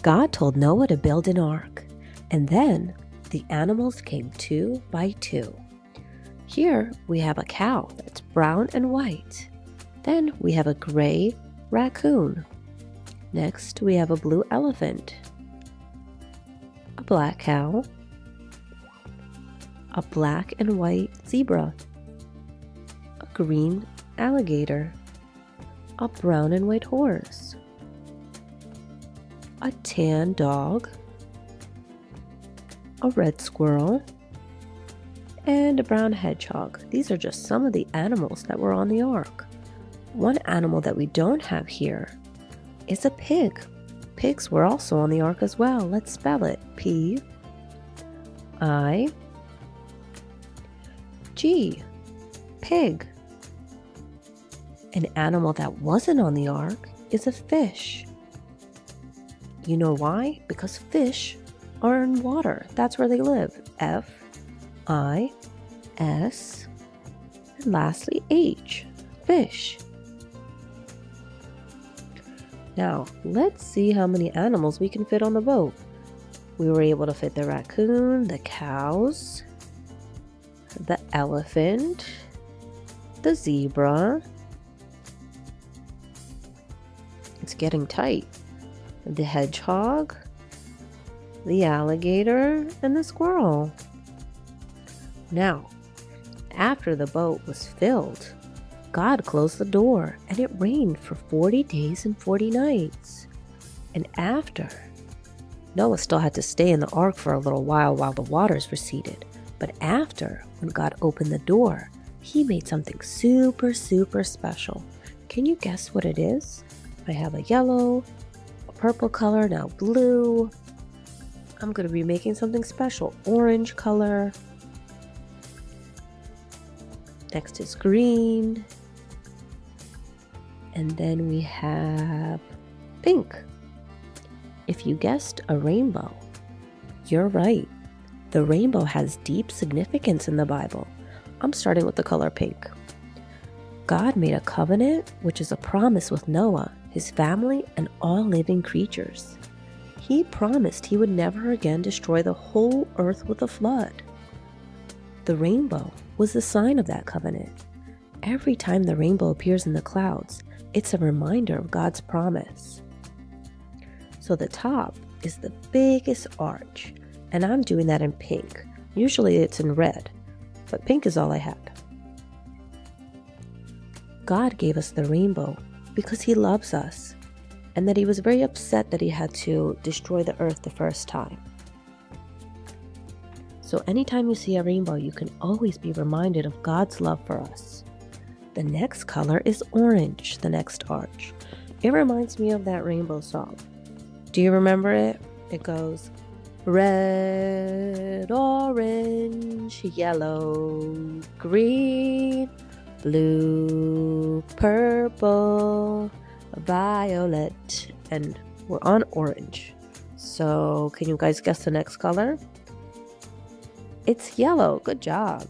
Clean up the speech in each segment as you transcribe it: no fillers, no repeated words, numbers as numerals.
God told Noah to build an ark, and then the animals came 2 by 2. Here we have a cow that's brown and white. Then we have a gray raccoon. Next we have a blue elephant, a black cow, a black and white zebra, a green alligator, a brown and white horse, a tan dog, a red squirrel, and a brown hedgehog. These are just some of the animals that were on the ark. One animal that we don't have here is a pig. Pigs were also on the ark as well. Let's spell it. P-I-G. Pig. An animal that wasn't on the ark is a fish. You know why? Because fish are in water. That's where they live. F-I-S. And lastly, H. Fish. Now, let's see how many animals we can fit on the boat. We were able to fit the raccoon, the cows, the elephant, the zebra. It's getting tight. The hedgehog, the alligator, and the squirrel. Now, after the boat was filled, God closed the door, and it rained for 40 days and 40 nights. And after, Noah still had to stay in the ark for a little while the waters receded. But after, when God opened the door, he made something super, super special. Can you guess what it is? I have a yellow, a purple color, now blue. I'm going to be making something special. Orange color. Next is green. And then we have pink. If you guessed a rainbow, you're right. The rainbow has deep significance in the Bible. I'm starting with the color pink. God made a covenant, which is a promise with Noah, his family, and all living creatures. He promised he would never again destroy the whole earth with a flood. The rainbow was the sign of that covenant. Every time the rainbow appears in the clouds, it's a reminder of God's promise. So the top is the biggest arch, and I'm doing that in pink. Usually it's in red, but pink is all I had. God gave us the rainbow because he loves us, and that he was very upset that he had to destroy the earth the first time. So anytime you see a rainbow, you can always be reminded of God's love for us. The next color is orange, the next arch. It reminds me of that rainbow song. Do you remember it? It goes, red, orange, yellow, green, blue, purple, violet, and we're on orange. So can you guys guess the next color? It's yellow. Good job.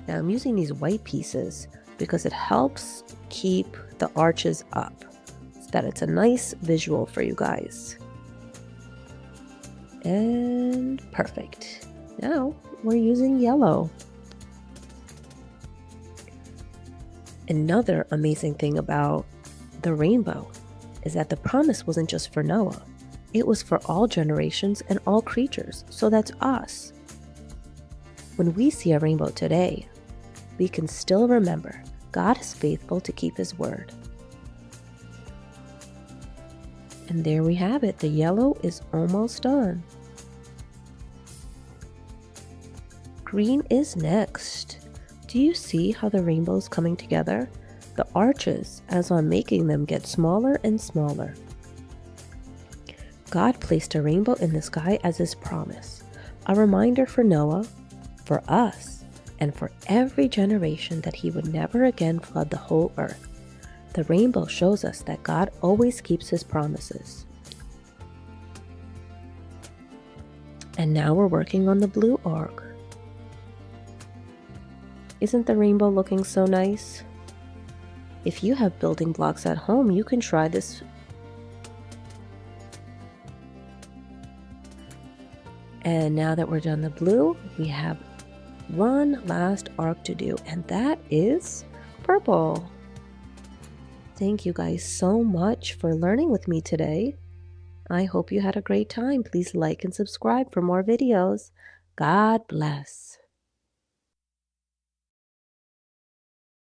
Now I'm using these white pieces because it helps keep the arches up so that it's a nice visual for you guys. And perfect. Now we're using yellow. Another amazing thing about the rainbow is that the promise wasn't just for Noah. It was for all generations and all creatures. So that's us. When we see a rainbow today, we can still remember God is faithful to keep his word. And there we have it. The yellow is almost done. Green is next. Do you see how the rainbow is coming together? The arches, as I'm making them, get smaller and smaller. God placed a rainbow in the sky as his promise, a reminder for Noah, for us, and for every generation that he would never again flood the whole earth. The rainbow shows us that God always keeps his promises. And now we're working on the blue ark. Isn't the rainbow looking so nice? If you have building blocks at home, you can try this And now that we're done the blue, we have one last arc to do, and that is purple. Thank you guys so much for learning with me today. I hope you had a great time. Please like and subscribe for more videos. God bless.